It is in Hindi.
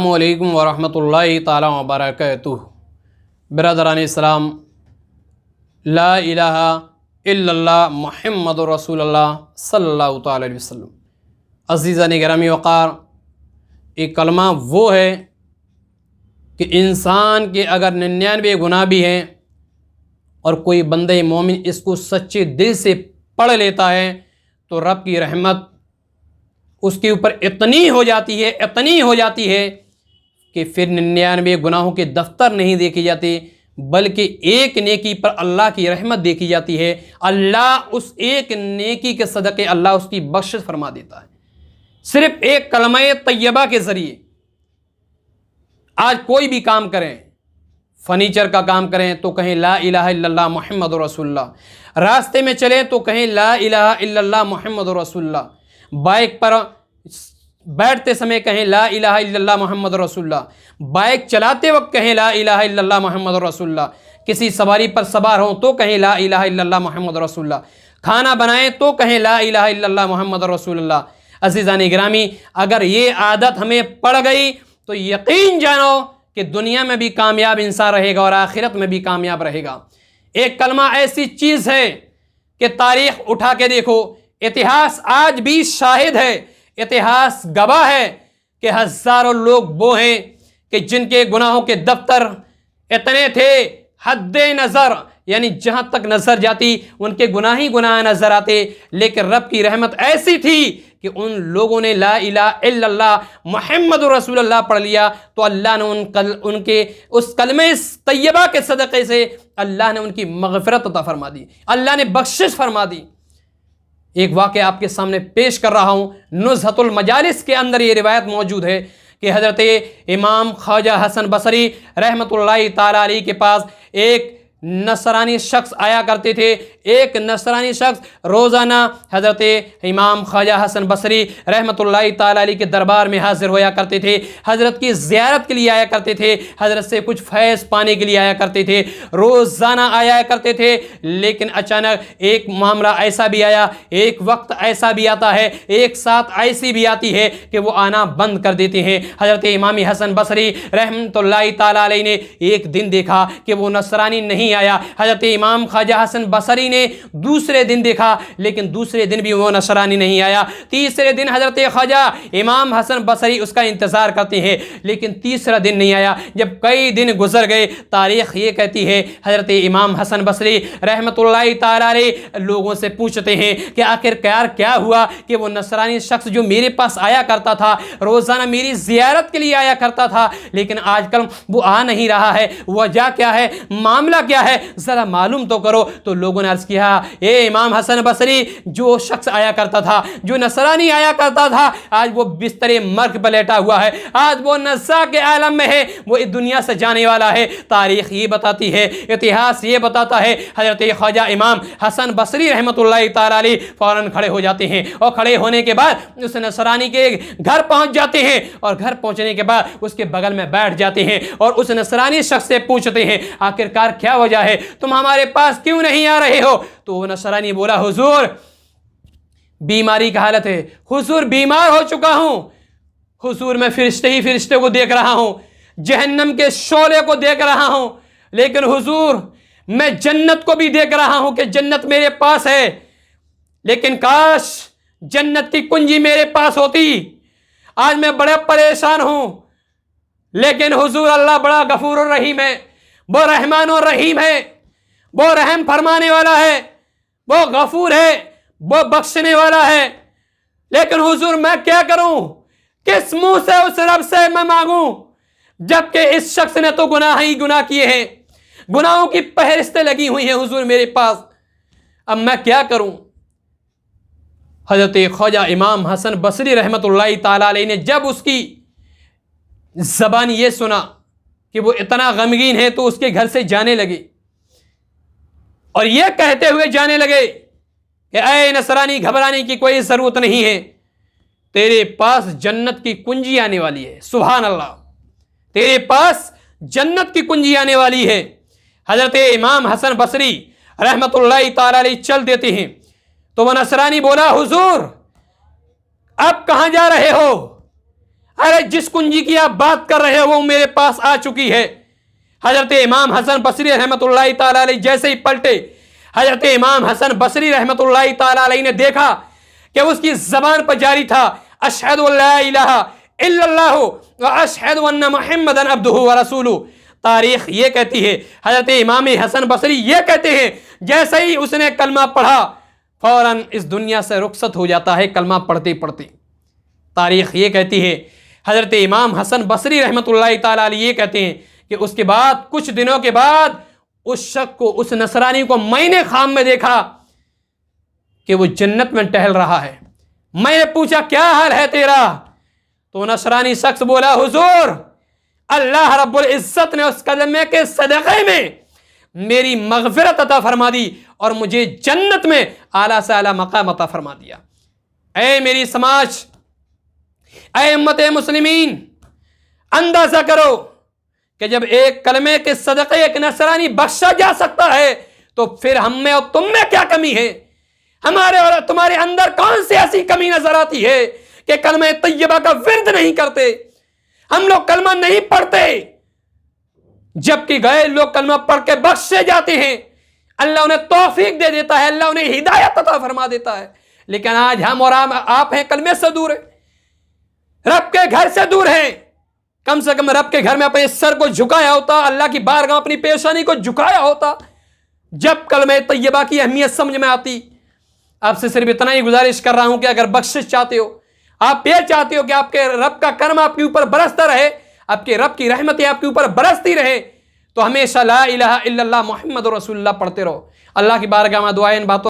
अस्सलामुअलैकुम वरहमतुल्लाहि ताला वबरकातुहू। बिरादरान इस्लाम, ला इलाहा इल्लल्लाह मुहम्मदुर रसूलुल्लाह सल्लल्लाहु तआला अलैहि वसल्लम। अज़ीज़ान गिरामी वक़ार, एक कलमा वो है कि इंसान के अगर 99 गुनाह भी हैं और कोई बंदे मोमिन इसको सच्चे दिल से पढ़ लेता है तो रब की रहमत उसके ऊपर इतनी हो जाती है कि फिर 99 गुनाहों के दफ्तर नहीं देखे जाते, बल्कि एक नेकी पर अल्लाह की रहमत देखी जाती है। अल्लाह उस एक नेकी के सदक़े अल्लाह उसकी बख्शिश फरमा देता है, सिर्फ एक कलमा तैयबा के ज़रिए। आज कोई भी काम करें, फर्नीचर का काम करें तो कहें ला इलाहा इल्लल्लाह मुहम्मदुर रसूलुल्लाह, रास्ते में चलें तो कहें ला इलाहा इल्लल्लाह मुहम्मदुर रसूलुल्लाह, बाइक पर बैठते समय कहें ला इलाहा इल्लल्लाह मुहम्मदुर रसूलुल्लाह, बाइक चलाते वक्त कहें ला इलाहा इल्लल्लाह मुहम्मदुर रसूलुल्लाह, किसी सवारी पर सवार हों तो कहें ला इलाहा इल्लल्लाह मुहम्मदुर रसूलुल्लाह, खाना बनाएं तो कहें ला इलाहा इल्लल्लाह मुहम्मदुर रसूलुल्लाह। अज़ीज़ान गिरामी, अगर ये आदत हमें पड़ गई तो यकीन जानो कि दुनिया में भी कामयाब इंसान रहेगा और आखिरत में भी कामयाब रहेगा। एक कलमा ऐसी चीज़ है कि तारीख़ उठा के देखो, इतिहास आज भी शाहिद है, इतिहास गवाह है कि हज़ारों लोग वो हैं कि जिनके गुनाहों के दफ्तर इतने थे हद्दे नज़र, यानी जहाँ तक नज़र जाती उनके गुनाह ही गुनाह नज़र आते, लेकिन रब की रहमत ऐसी थी कि उन लोगों ने ला इलाहा इल्लल्लाह मुहम्मदुर रसूलुल्लाह पढ़ लिया तो अल्लाह ने उनके उस कलमे तैयबा के सदक़े से अल्लाह ने उनकी मग़फ़िरत अता फरमा दी, अल्लाह ने बख्शिश फरमा दी। एक वाक़या आपके सामने पेश कर रहा हूँ। नुज़हतुल मजालिस के अंदर ये रिवायत मौजूद है कि हज़रत इमाम ख्वाजा हसन बसरी रहमतुल्लाहि ताला अलैहि के पास एक नसरानी शख्स आया करते थे। एक नसरानी शख्स रोज़ाना हज़रत इमाम ख्वाजा हसन बसरी रहमतुल्लाहि ताला अलैहि के दरबार में हाज़िर होया करते थे, हज़रत की ज़ियारत के लिए आया करते थे, हज़रत से कुछ फैज़ पाने के लिए आया करते थे, रोज़ाना आया करते थे। लेकिन अचानक एक मामला ऐसा भी आया, एक वक्त ऐसा भी आता है, एक साथ ऐसी भी आती है कि वो आना बंद कर देते हैं। हज़रत इमाम हसन बसरी रहमतुल्लाहि ताला अलैहि ने एक दिन देखा कि वो नसरानी नहीं आया। हज़रत इमाम ख्वाजा हसन बसरी ने दूसरे दिन देखा, लेकिन दूसरे दिन भी वो नसरानी नहीं आया। तीसरे दिन हज़रत ख्वाजा इमाम हसन बसरी उसका इंतज़ार करते हैं, लेकिन तीसरा दिन नहीं आया। जब कई दिन गुजर गए, तारीख़ ये कहती है हज़रत इमाम हसन बसरी रहमतुल्लाहि ताला अलैहि लोगों से पूछते हैं कि आखिरकार क्या हुआ कि वो नसरानी शख्स जो मेरे पास आया करता था, रोज़ाना मेरी ज़ियारत के लिए आया करता था, लेकिन आजकल वो आ नहीं रहा है, वजह क्या है, मामला क्या है, ज़रा मालूम तो करो। तो लोगों ने अर्ज़ किया, ए इमाम हसन बसरी, जो शख्स आया करता था, जो नसरानी आया करता था, आज वो बिस्तरे मर्ग पर लेटा हुआ है, आज वो नज़ा के आलम में है, वो इस दुनिया से जाने वाला है। तारीख़ ये बताती है, इतिहास ये बताता है। हज़रत ख्वाजा इमाम हसन बसरी रहमतुल्लाहि ताला अलैहि फ़ौरन खड़े हो जाते हैं और खड़े होने के बाद उस नसरानी के घर पहुँच जाते हैं और घर पहुँचने के बाद उसके बगल में बैठ जाते हैं और उस नसरानी शख्स से पूछते हैं, आखिरकार क्या वजह है, तुम हमारे पास क्यों नहीं आ रहे हो? तो वो नसरानी बोला, हुजूर बीमारी का हालत है, हुजूर बीमार हो चुका हूं, हुजूर मैं फरिश्ते ही फरिश्ते को देख रहा हूं, जहन्नम के शोले को देख रहा हूं, लेकिन हुजूर मैं जन्नत को भी देख रहा हूं कि जन्नत मेरे पास है, लेकिन काश जन्नत की कुंजी मेरे पास होती। आज मैं बड़ा परेशान हूं, लेकिन हुजूर अल्लाह बड़ा गफूर और रहीम है, वो रहमान और रहीम है, वो रहम फरमाने वाला है, वो गफूर है, वो बख्शने वाला है। लेकिन हुजूर मैं क्या करूं, किस मुंह से उस रब से मैं मांगूं, जबकि इस शख्स ने तो गुनाह ही गुनाह किए हैं, गुनाहों की फहरिस्तें लगी हुई हैं हुजूर मेरे पास, अब मैं क्या करूं? हज़रत ख्वाजा इमाम हसन बसरी रहमतुल्लाहि ताला अलैहि ने जब उसकी ज़बान ये सुना कि वो इतना गमगीन है, तो उसके घर से जाने लगे और यह कहते हुए जाने लगे कि ऐ नसरानी, घबराने की कोई ज़रूरत नहीं है, तेरे पास जन्नत की कुंजी आने वाली है। सुभान अल्लाह, तेरे पास जन्नत की कुंजी आने वाली है। हज़रत इमाम हसन बसरी रहमतुल्लाहि ताला अलैहि चल देते हैं तो वह नसरानी बोला, हुजूर अब कहाँ जा रहे हो, अरे जिस कुंजी की आप बात कर रहे हो वो मेरे पास आ चुकी है। हजरत इमाम हसन बसरी रहमतुल्लाहि ताला अलैह जैसे ही पलटे, हजरत इमाम हसन बसरी रहमतुल्लाहि ताला अलैह ने देखा कि उसकी जबान पर जारी था अशहदु अल्ला इलाहा इल्लल्लाह व अशहदु अन्ना मुहम्मदन अब्दुहु व रसूलुहु। तारीख ये कहती है, हजरत इमाम हसन बसरी ये कहते हैं जैसे ही उसने कलमा पढ़ा फौरन इस दुनिया से रुखसत हो जाता है कलमा पढ़ते पढ़ते। तारीख ये कहती है, हजरत इमाम हसन बसरी रहमतुल्लाहि ताला अलैह ये कहते हैं कि उसके बाद कुछ दिनों के बाद उस शख्स को, उस नसरानी को मैंने ख्वाब में देखा कि वो जन्नत में टहल रहा है। मैंने पूछा क्या हाल है तेरा? तो नसरानी शख्स बोला हुजूर अल्लाह रब्बुल इज्जत ने उस कलमे के सदक़े में मेरी मग़फ़िरत अता फरमा दी और मुझे जन्नत में आला से आला मकाम अता फरमा दिया। ऐ मेरी समाज, ऐ उम्मत मुस्लिमीन, अंदाजा करो कि जब एक कलमे के सदक़े एक नसरानी बख्शा जा सकता है तो फिर हम में और तुम में क्या कमी है? हमारे और तुम्हारे अंदर कौन सी ऐसी कमी नजर आती है कि कलमे तैयबा का विर्द नहीं करते, हम लोग कलमा नहीं पढ़ते, जबकि गए लोग कलमा पढ़ के बख्शे जाते हैं। अल्लाह उन्हें तौफीक दे देता है, अल्लाह उन्हें हिदायत अता फरमा देता है। लेकिन आज हम और आप हैं कलमे से दूर है, रब के घर से दूर है। कम से कम रब के घर में अपने सर को झुकाया होता, अल्लाह की बारगाह अपनी पेशानी को झुकाया होता, जब कलमे तैयबा की अहमियत समझ में आती। आपसे सिर्फ इतना ही गुजारिश कर रहा हूं कि अगर बख्शिश चाहते हो, आप ये चाहते हो कि आपके रब का करम आपके ऊपर बरसता रहे, आपके रब की रहमतें आपके ऊपर बरसती रहे, तो हमेशा ला इलाहा इल्लल्लाह मुहम्मद रसूलुल्लाह पढ़ते रहो। अल्लाह की बारगाह में दुआएं इन बातों